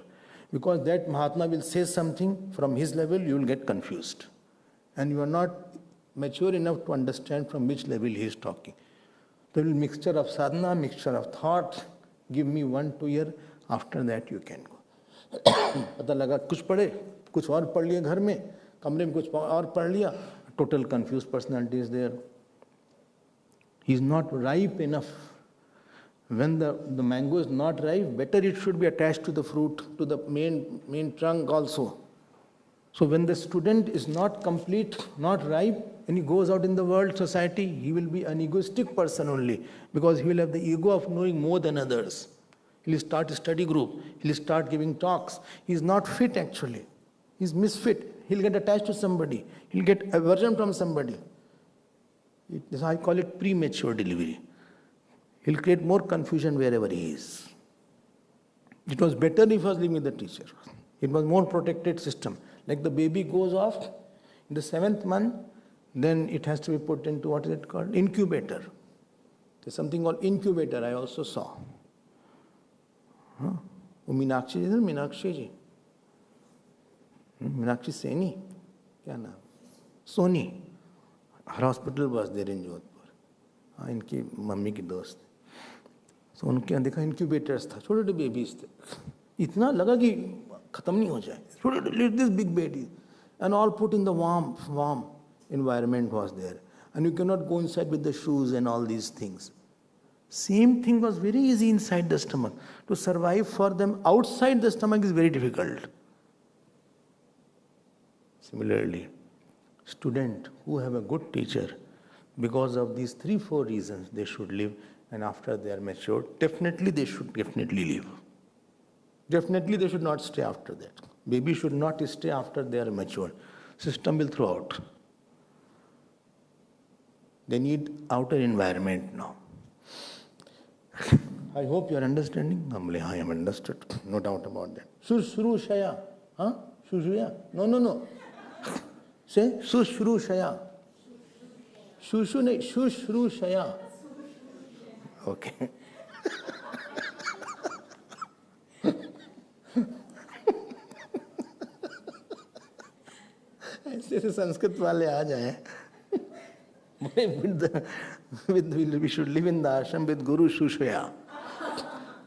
Because that Mahatma will say something from his level, you will get confused. And you are not mature enough to understand from which level he is talking. There will be mixture of sadhana, mixture of thought. Give me 1-2 years, after that you can go. पता लगा कुछ पढ़े, कुछ और पढ़ लिया घर में, कमरे में कुछ और पढ़ लिया, total confused personality is there. He is not ripe enough. When the mango is not ripe, better it should be attached to the fruit, to the main trunk also. So when the student is not complete, not ripe, when he goes out in the world, society, he will be an egoistic person only, because he will have the ego of knowing more than others. He will start a study group, he will start giving talks. He is not fit actually. He is misfit. He will get attached to somebody. He will get aversion from somebody. I call it premature delivery. He will create more confusion wherever he is. It was better if he was living with the teacher. It was more protected system. Like the baby goes off in the 7th month, then it has to be put into, what is it called? Incubator. There's something called incubator I also saw. Meenakshi ji, Meenakshi ji. Meenakshi Seni. Kya naam? Soni. Her hospital was there in Jodhpur. इनकी mummy की दोस्त. So उनके यहाँ देखा incubators था, छोटे छोटे babies थे. इतना लगा कि खत्म नहीं हो जाए. Let this big baby, and all put in the warm environment was there, and you cannot go inside with the shoes and all these things. Same thing was very easy inside the stomach. To survive for them outside the stomach is very difficult. Similarly, student who have a good teacher, because of these 3-4 reasons, they should live, and after they are matured, definitely they should live. Definitely they should not stay after that. Baby should not stay after they are matured. System will throw out. They need outer environment now. I hope you are understanding. I am understood. No doubt about that. Shushrooshaya. Huh? Shushuya? No. Say Shushrooshaya. Shushu nahi, Shushrooshaya. Okay. ऐसे संस्कृत वाले आ जाए. We should live in the ashram with Guru Shushaya.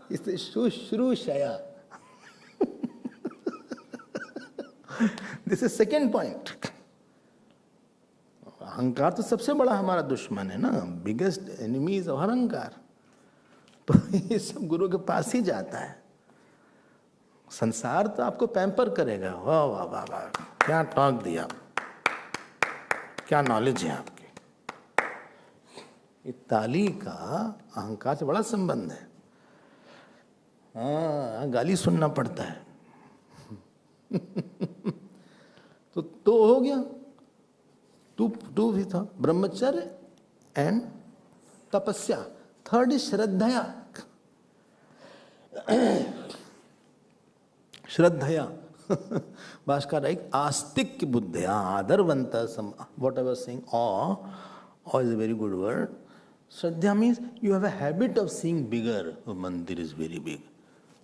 It's the Shushrooshaya. This is second point. अहंकार तो सबसे बड़ा हमारा दुश्मन है ना. बिगेस्ट एनिमी इज अहंकार. तो ये सब गुरु के पास ही जाता है. संसार तो आपको पैम्पर करेगा. वाह वाह वाह वाह, क्या टॉक दिया, क्या नॉलेज है आपकी. ये ताली का अहंकार से बड़ा संबंध है. हाँ, गाली सुनना पड़ता है. तो हो गया. टू भी था ब्रह्मचर्य एंड तपस्या. थर्ड इज श्रद्धया. श्रद्धया भास्कर एक आस्तिक बुद्धिया आदरवंत. What I was saying, awe is a very good word. Shraddha means you have a habit of seeing bigger. Oh, mandir is very big,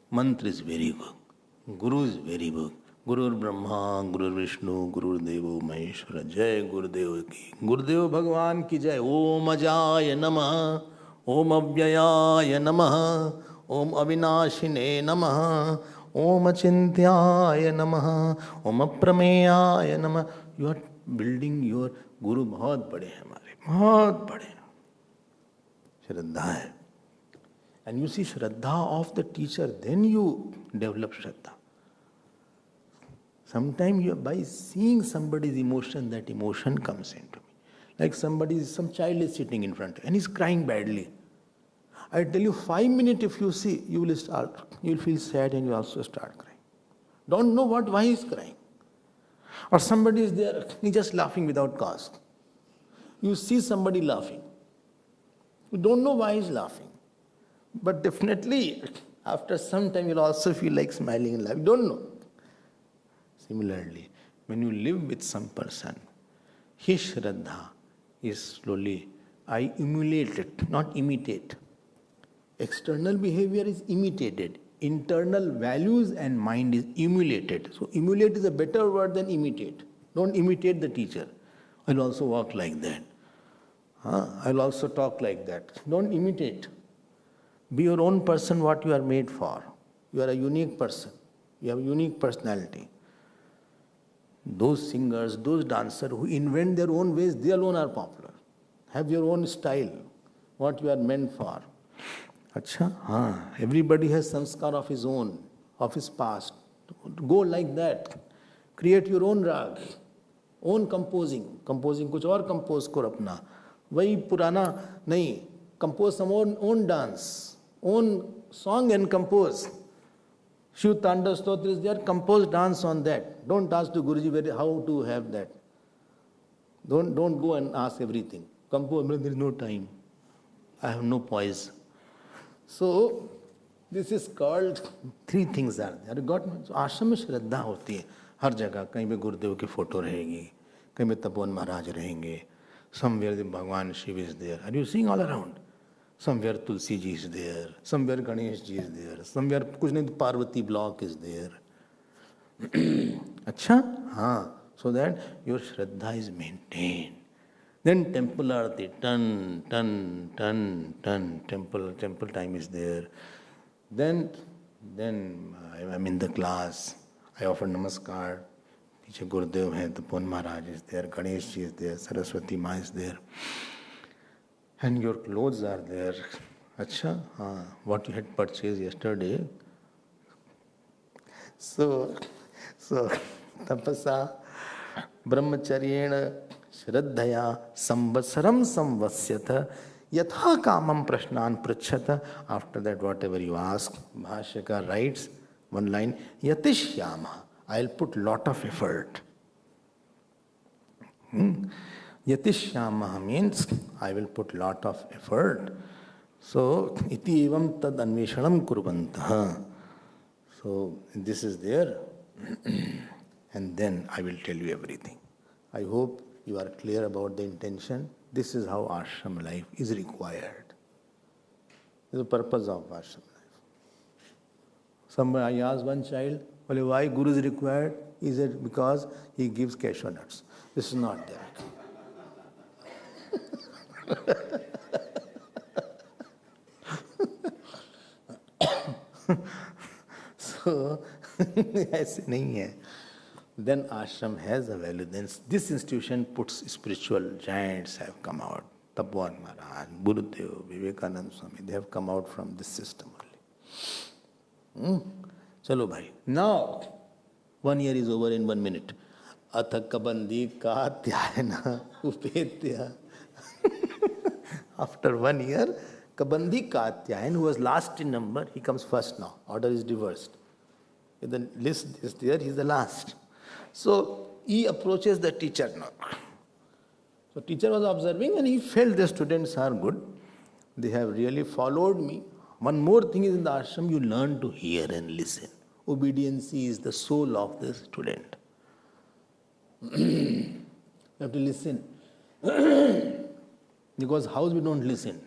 mantra is very big, guru is very big. Guru Brahma, Guru Vishnu, Guru Devo Maheshwara. Jai Gurudev ki. Gurudev Bhagwan ki jai. Om Ajaya Namah, Om Avyayaya Namah, Om Avinashine Namah, Om Achintyaya Namah, Om Aprameyaya Namah. You are building your Guru. बहुत बड़े हैं हमारे, बहुत बड़े. श्रद्धा है. And you see Shraddha of the teacher, then you develop Shraddha. Sometimes by seeing somebody's emotion, that emotion comes into me. Like some child is sitting in front and he's crying badly. I tell you, 5 minutes if you see, you will feel sad and you also start crying. Don't know why he's crying. Or somebody is there, he's just laughing without cause. You see somebody laughing. You don't know why he's laughing. But definitely, after some time, you'll also feel like smiling and laughing. You don't know. Similarly, when you live with some person, his Shraddha is slowly, I emulate it, not imitate. External behavior is imitated. Internal values and mind is emulated. So emulate is a better word than imitate. Don't imitate the teacher. I'll also walk like that. I'll also talk like that. Don't imitate. Be your own person, what you are made for. You are a unique person. You have a unique personality. Those singers, those dancers who invent their own ways, they alone are popular. Have your own style, what you are meant for. Everybody has samskar of his own, of his past. Go like that. Create your own rag, own composing. Composing kuch aur compose kar apna. Wahi purana nahi. Compose some own dance, own song and compose. Shiv Tanda Stotra is there, compose dance on that. Don't ask to Guruji how to have that. Don't go and ask everything. Compose, there is no time. I have no poise. So, this is called, three things are there. So, आश्रम में श्रद्धा होती है हर जगह. कहीं पे गुरुदेव की photo रहेगी, कहीं पे तपोवन महाराज रहेंगे. Somewhere the Bhagwan Shiv is there. Are you seeing all around? Somewhere Tulsi ji is there. Somewhere Ganesh ji is there. Somewhere कुछ नहीं Parvati block is there. So that your Shraddha is maintained. Then temple arati, ton, temple time is there. Then I'm in the class. I offer namaskar. Teacher Gurudev hai, Tapon Maharaj is there, Ganesh ji is there, Saraswati Ma is there. And your clothes are there. What you had purchased yesterday. So tapasa brahmacharyena Shraddhaya samvatsaram samvasyata yatha kamam prashnan prachata. After that, whatever you ask, Bhashyaka writes one line, Yatishyama, I'll put lot of effort. Yatishyama means I will put lot of effort. So, iti evam tad anveshanam kurvantah. So, this is there. And then I will tell you everything. I hope you are clear about the intention. This is how ashram life is required. This is the purpose of ashram life. Somebody, I asked one child, well, why Guru is required? Is it because he gives cashew nuts? This is not that. So, ऐसे नहीं है. Then ashram has a value. Then this institution puts spiritual giants have come out. Tapwan Maharaj, Gurudev, Vivekananda Swami, they have come out from this system only. Chalo bhai. Now, 1 year is over in 1 minute. Atha kabandi katyayana upetya. After 1 year, Kabandi Katyayan, who was last in number, he comes first now. Order is reversed. If the list is there, he is the last. So, he approaches the teacher now. So, teacher was observing and he felt the students are good. They have really followed me. One more thing is in the ashram, you learn to hear and listen. Obedience is the soul of the student. You have to listen. Because house we don't listen.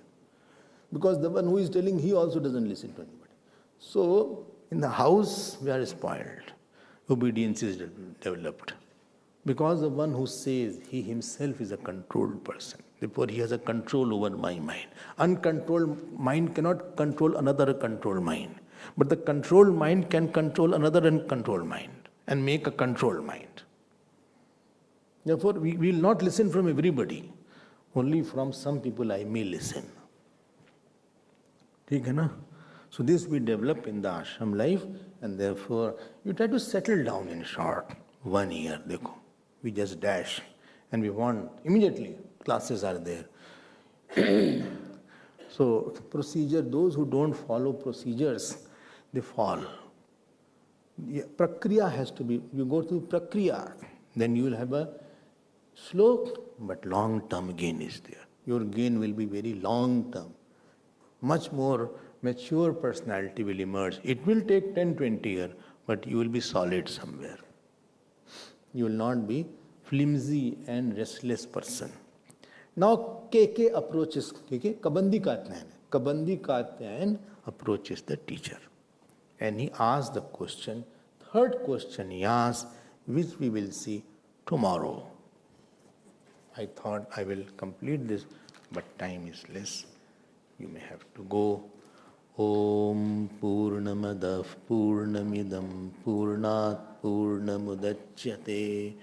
Because the one who is telling, he also doesn't listen to anybody. So, in the house, we are spoiled. Obedience is developed. Because the one who says, he himself is a controlled person. Therefore, he has a control over my mind. Uncontrolled mind cannot control another controlled mind. But the controlled mind can control another uncontrolled mind and make a controlled mind. Therefore, we will not listen from everybody. Only from some people I may listen. ठीक है ना? So this we develop in the ashram life, and therefore you try to settle down in short. 1 year, देखो, we just dash, and we want immediately. Classes are there. So procedure, those who don't follow procedures, they fall. Prakriya has to be. You go through prakriya. Then you will have a slow but long-term gain is there. Your gain will be very long-term. Much more mature personality will emerge. It will take 10, 20 years, but you will be solid somewhere. You will not be flimsy and restless person. Now, KK approaches, KK, Kabandi Katnayan. Kabandi Katnayan approaches the teacher. And he asks the question, third question he asks, which we will see tomorrow. I thought I will complete this, but time is less. You may have to go. Om Purnamadav Purnamidam Purnat Purnamudachyate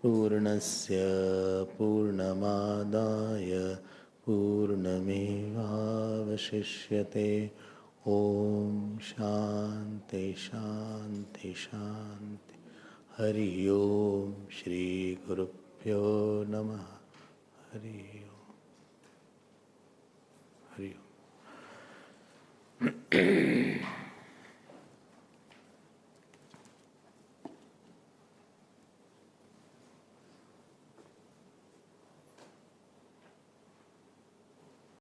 Purnasya Purnamadaya Purnamevavashishyate. Om Shanti Shanti Shanti. Hari Om Shri Gurubhyo Namaha. Hari Om. Hari Om.